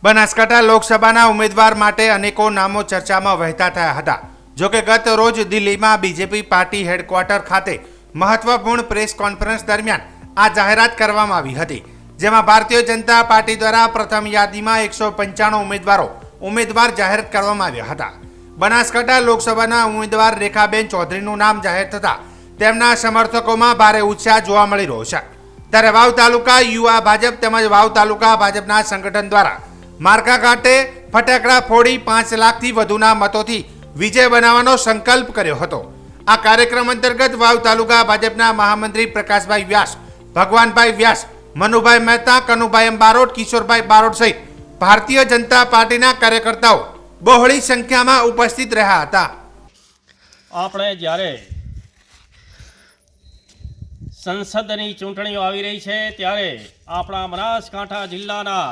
બનાસકાંઠા લોકસભાના ઉમેદવાર માટે અનેકો નામો ચર્ચામાં વહેતા થયા હતા। જોકે ગત રોજ દિલ્હીમાં બીજેપી પાર્ટી હેડક્વાર્ટર ખાતે મહત્વપૂર્ણ પ્રેસ કોન્ફરન્સ દરમિયાન આ જાહેરાત કરવામાં આવી હતી, જેમાં ભારતીય જનતા પાર્ટી દ્વારા પ્રથમ યાદીમાં 195 ઉમેદવાર જાહેર કરવામાં આવ્યા હતા। બનાસકાંઠા લોકસભાના ઉમેદવાર રેખાબેન ચૌધરીનું નામ જાહેર થતાં તેમના સમર્થકોમાં ભારે ઉત્સાહ જોવા મળી રહ્યો છે। ત્યારે વાવ તાલુકા યુવા ભાજપ તેમજ વાવ તાલુકા ભાજપના સંગઠન દ્વારા માર્કા ઘાટે ફટાકડા ફોડી 5 લાખથી વધુના મતોથી વિજય બનાવવાનો સંકલ્પ કર્યો હતો। આ કાર્યક્રમ અંતર્ગત વાવ તાલુકા ભાજપના મહામંત્રી પ્રકાશભાઈ વ્યાસ, ભગવાનભાઈ વ્યાસ, મનુભાઈ મહેતા, કનુભાઈ બારોટ, કિશોરભાઈ બારોટ સહિત ભારતીય જનતા પાર્ટીના કાર્યકર્તાઓ બહોળી સંખ્યામાં ઉપસ્થિત રહ્યા હતા। આપણે જ્યારે સંસદની ચૂંટણીઓ આવી રહી છે ત્યારે આપણા બનાસકાંઠા જિલ્લાના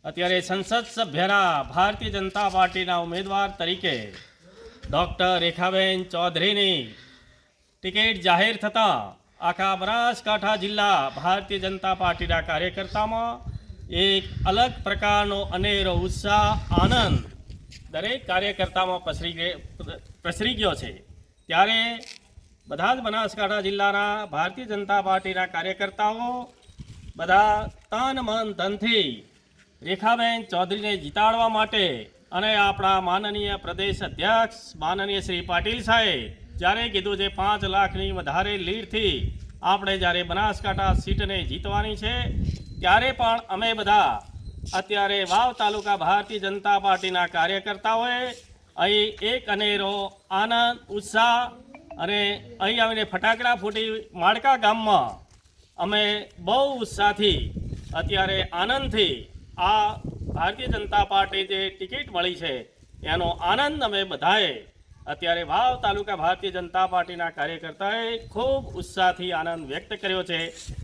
અત્યારે સંસદ સભ્યના ભારતીય જનતા પાર્ટીના ઉમેદવાર તરીકે ડૉક્ટર રેખાબેન ચૌધરીની ટિકિટ જાહેર થતાં આખા બનાસકાંઠા જિલ્લા ભારતીય જનતા પાર્ટીના કાર્યકર્તામાં એક અલગ પ્રકારનો અનેરો ઉત્સાહ, આનંદ દરેક કાર્યકર્તામાં પ્રસરી ગયો છે। ત્યારે બધા જ બનાસકાંઠા જિલ્લાના ભારતીય જનતા પાર્ટીના કાર્યકર્તાઓ બધા તન મન ધનથી રેખાબેન ચૌધરીને જીતાડવા માટે અને આપણા માનનીય પ્રદેશ અધ્યક્ષ માનનીય શ્રી પાટીલ સાહેબ જ્યારે કીધું છે 5 લાખની વધારે લીડથી આપણે જ્યારે બનાસકાંઠા સીટને જીતવાની છે, ત્યારે પણ અમે બધા અત્યારે વાવ તાલુકા ભારતીય જનતા પાર્ટીના કાર્યકર્તાઓએ અહીં એક અનેરો આનંદ, ઉત્સાહ અને અહીં આવીને ફટાકડા ફૂટી માળકા ગામમાં અમે બહુ ઉત્સાહથી અત્યારે આનંદથી આ ભારતીય જનતા પાર્ટી જે ટિકિટ મળી છે એનો આનંદ અમે બધાએ અત્યારે વાવ તાલુકા ભારતીય જનતા પાર્ટીના કાર્યકર્તાએ ખૂબ ઉત્સાહથી આનંદ વ્યક્ત કર્યો છે।